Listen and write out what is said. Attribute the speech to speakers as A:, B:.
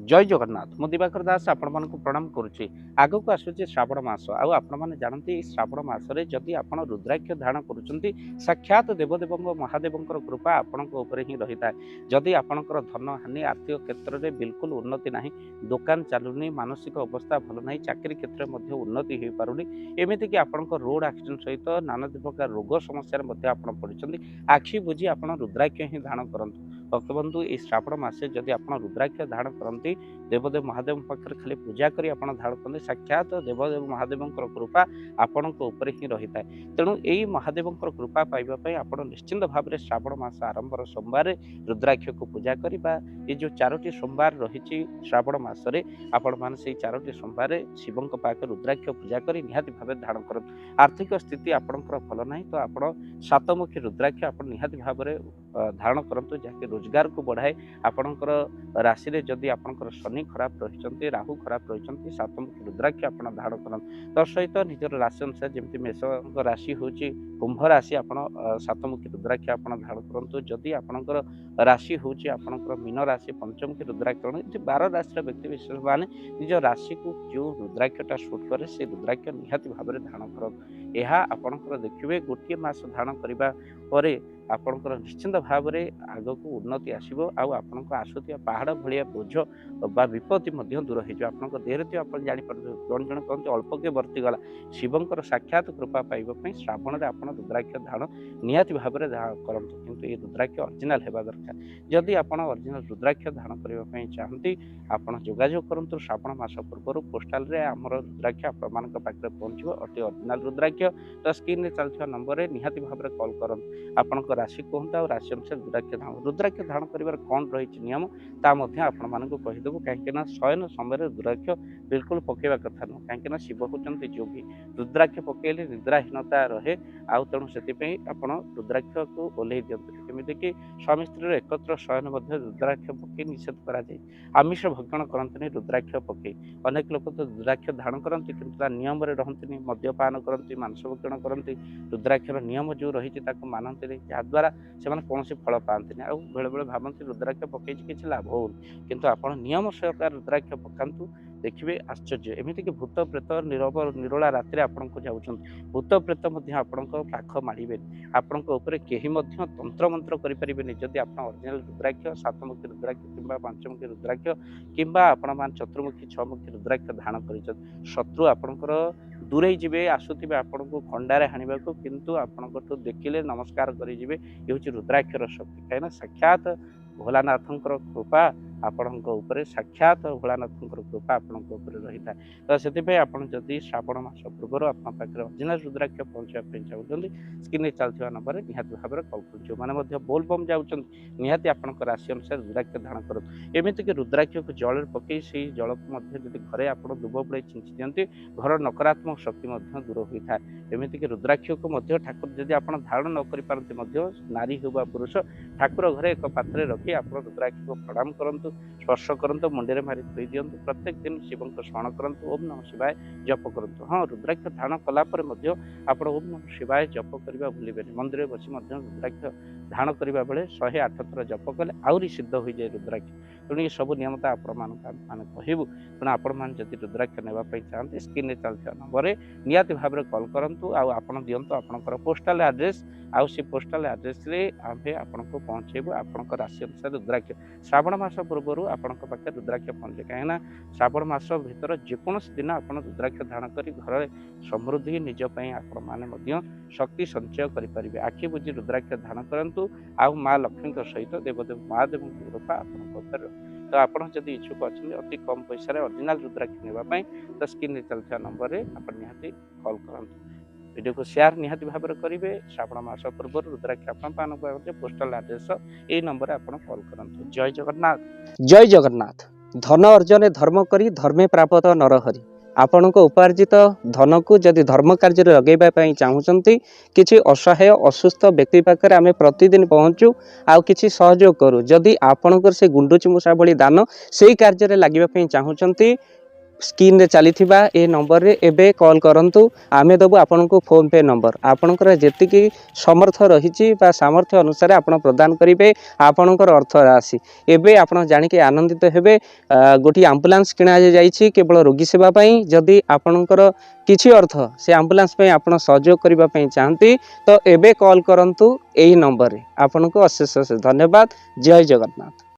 A: जय जगन्नाथ मु दिवाकर दास आपण मानक प्रणाम करुच्ची आगक आसूची श्रावण मास आपण मैंने जानते श्रावण मसरे जदि आप रुद्राक्ष धारण करुँच साक्षात देवदेव महादेव कृपा आपण ही रही है। जदि आपणकर धन हानि आर्थिक क्षेत्र में बिल्कुल उन्नति ना, दुकान चलुनी, मानसिक अवस्था भल ना, चाकरी क्षेत्र में उन्नति हो पारुनी, एमती कि आपण रोड एक्सीडेंट सहित नाना प्रकार रोग समस्या पड़ते आखि बुझी आप रुद्राक्ष ही धारण करंतु। भक्तबंधु ये श्रावण मासे जदि आप रुद्राक्ष धारण करती देवदेव महादेव पाखे खाली पूजा करी आप धारण करते साक्षात देवदेव महादेव कृपा आपण ही रही है। तेणु यही महादेव कृपा पाइबापी आप निश्चिंत भाव में श्रावण मास आरंभ सोमवार रुद्राक्ष को पूजा करवा। ये जो 4टी सोमवार रही श्रावण मसरे आपण मैंने से 4टी सोमवार शिव पाखे रुद्राक्ष पूजा कर निहाती भाव धारण कर। आर्थिक स्थिति आपंकर भल ना तो आप 7मुखी रुद्राक्ष आप निहाती भाव धारण करूँ जहाँकि रोजगार को बढ़ाए। आपणकर राशि रे जदि आपणकर शनि खराब रही, राहु खराब रही, 7मुखी रुद्राक्ष आप धारण कर। तत्सहित निजर राशि अनुसार जमी मेष राशि हूँ कुंभ राशि आप 7मुखी रुद्राक्ष आप धारण करूँ। जदि आपणकर राशि हूँ आपणकर मीन राशि 5मुखी रुद्राक्ष 12 राशि व्यक्ति विशेष माने निज राशि को जो रुद्राक्षटा सुट करे से रुद्राक्ष निहाती भाव में धारण कर। यह आपणकर देखिए गोटे मास धारण करने पर आपणकर निश्चिंत भाव में आग को उन्नति आसो आपण आसुवा पहाड़ भाया बोझ बा विपत्ति दूर हो देहरे थी आप जापर जन जन कहते अल्प के वर्तीगला शिवंकर साक्षात कृपा पाइबापी श्रावण में आप रुद्राक्ष धारण निहाती भाव में करूँ। किंतु ये रुद्राक्ष ऑरिजिनल होगा दरकार। जदि आप ऑरिजिनल रुद्राक्ष धारण करने चाहती आप जोगाजोग करूँ श्रावण मास पूर्व पोस्टाल रे आमर रुद्राक्ष आपण पाखे पहुँचो अति ऑरिजिनल रुद्राक्ष। तो स्क्रीन में चलता नंबर में निहाती भाव में कॉल करूँ आपण राशि कहते आ राशि अनुसार रुद्राक्ष धारण कर कौन रही नियम ता आपण मानक कहीदेव कहीं शयन समय रुद्राक्ष बिल्कुल पकेवा कथा नुह कहीं शिव होती योगी रुद्राक्ष पकेले निद्राहीनता रहे आउ तेणु से आप रुद्राक्ष को ओल्लई दिंतु। केमिति कि स्वामी स्त्री एकत्र शयन रुद्राक्ष पकई निषेध कराए। आमिष भक्षण करते रुद्राक्ष पकई अनेक लोक तो रुद्राक्ष धारण करती कि नियम रहती मद्यपान करती मांस भक्षण करती रुद्राक्षर नियम जो रही मानते जहाद्वारा से कौन फल पाते आ बेले बेले भावती रुद्राक्ष पकई किसी लाभ हो किंतु आप नियम सहकार रुद्राक्ष पकातु देखिए आश्चर्य। एमती कि भूत प्रेत निरोला राति आपण को जाऊँ भूत प्रेत आपण पाख माड़े आपण कहीं तंत्र मंत्र करें जदि आप ऑरिजिनल रुद्राक्ष 7मुखी रुद्राक्ष कि 5मुखी रुद्राक्ष कि आपण 4मुखी 6मुखी रुद्राक्ष धारण कर शत्रु आपणकर दूरे जी आसुवे आपण को खंडारे हाणा किंतु आपण देखिले नमस्कार करें ये हूँ रुद्राक्षर शक्ति कहीं साक्षात भोलानाथ कृपा आपण साक्षात भोलानाथ कृपा आपण रही है। तो से आप जदि श्रावण मास पूर्व आप ऑरिजिनल रुद्राक्ष पहुँचापी चाहते स्क्रीन चलता नंबर निहाती भाव में कॉल कर मैंने बोलबम जाऊँ निहाती आपण राशि अनुसार रुद्राक्ष धारण करूँ। एमती कि रुद्राक्ष को जल पकई से जल को घरे आप दुब बुड़े छिंची दिखती घर नकारात्मक शक्ति दूर होता है। एमती कि रुद्राक्ष को ठाकुर जदि आप धारण न करते नारी हो पुरुष ठाकुर घरे एक पात्र रखी आप रुद्राक्ष को प्रणाम करूँ स्पर्श करूँ मुंडे मारी थी दिंतु प्रत्येक दिन शिव को स्मरण करूँ ओम नमः शिवाय जप करूँ। हाँ रुद्राक्ष धारण कलापर आप ओम नमः शिवाय जप करने भूलें मंदिर बसी रुद्राक्ष धारण करने बेले 108 थर जप कले आहरी सिद्ध हो जाए रुद्राक्ष। तेणु ये सब नियमता आपण कहूँ तेणु आपण मैंने रुद्राक्ष नापी चाहते स्क्रीन में चलता नंबर में निहाती भाव में कॉल करूँ आपण दिंतु आपंकर पोस्टाल एड्रेस आउ से पोस्टाल एड्रेस आम आपन को पहुँचेबू आपण राशि अनुसार रुद्राक्ष श्रावण मास पूर्व आपण पाखे रुद्राक्ष पहुँचे कहीं श्रावण मास भर जेकोसी दिन आप रुद्राक्ष धारण कर घर समृद्धि निजपाई आपण मैंने शक्ति संचय करेंगे। आखि बुझी रुद्राक्ष धारण करूँ आउ माँ लक्ष्मी सहित देवदेव महादेव कृपा आप तो आपड़ जदि इच्छुक अच्छा अति कम पैसा ओरिजिनल रुद्राक्ष नापी तो स्क्रीन में चलता नंबर में आप निहाती कॉल करूँ। वीडियो को शेयर निहाती भाव में करेंगे। श्रावण मास पूर्व रुद्राक्ष आपण पोस्टाल एड्रेस ये नंबर आप कॉल करूँ। जय जगन्नाथ।
B: जय जगन्नाथ। धन अर्जन धर्म करी धर्मे प्राप्त नरहरि आपण उपार्जित धन को जदि धर्म कार्य लगेवाई चाहूँगी किसी असहाय असुस्थ व्यक्ति पाखे आम प्रतिदिन पहुँचू आउ किसी सहयोग करूँ जदि आपणकर से गुंडुची मूषा भली दान से कार्य लगे चाहूँगी स्क्रीन रे चली ए नंबर रे एबे कॉल करंतु आमे दबु आपनको फोन पे नंबर आपनकर जेतिकी समर्थ रहिछि बा सामर्थ्य अनुसार आपण प्रदान करिवे आपनकर अर्थ राशि एबे आपण जानिके आनंदित हेबे। गोटी एम्बुलेंस किना जाइछि केवल रोगी सेवा पई जदि आपनकर किछि अर्थ से एम्बुलेंस पई आपण सहयोग करिबा पई चाहंती तो एबे कॉल करंतु एही नंबर रे आपनको अशेष अशेष धन्यवाद। जय जगन्नाथ।